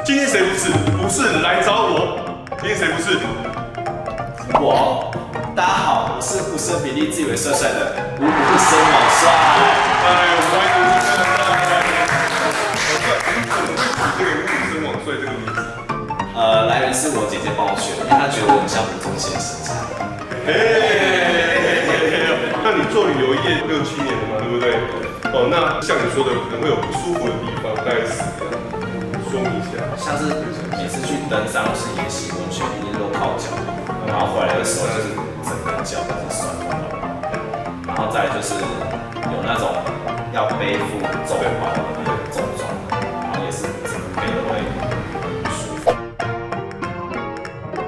今天谁不是？不是来找我。今天谁不是？我，大家好，我是无声比例自以为帅帅的五五声猛帅。哎，我们五五声猛帅，这个五五声猛帅这个名字。来源是我姐姐帮我取的，因为她觉得我很像吴宗宪身材。那你做旅游业6、7年了嘛，对不对？哦，那像你说的，可能会有不舒服的地方，大概是说明一下。像是每次去登山或是野溪温泉，一定都泡脚，然后回来的时候就是整个脚都是酸的，然后再来就是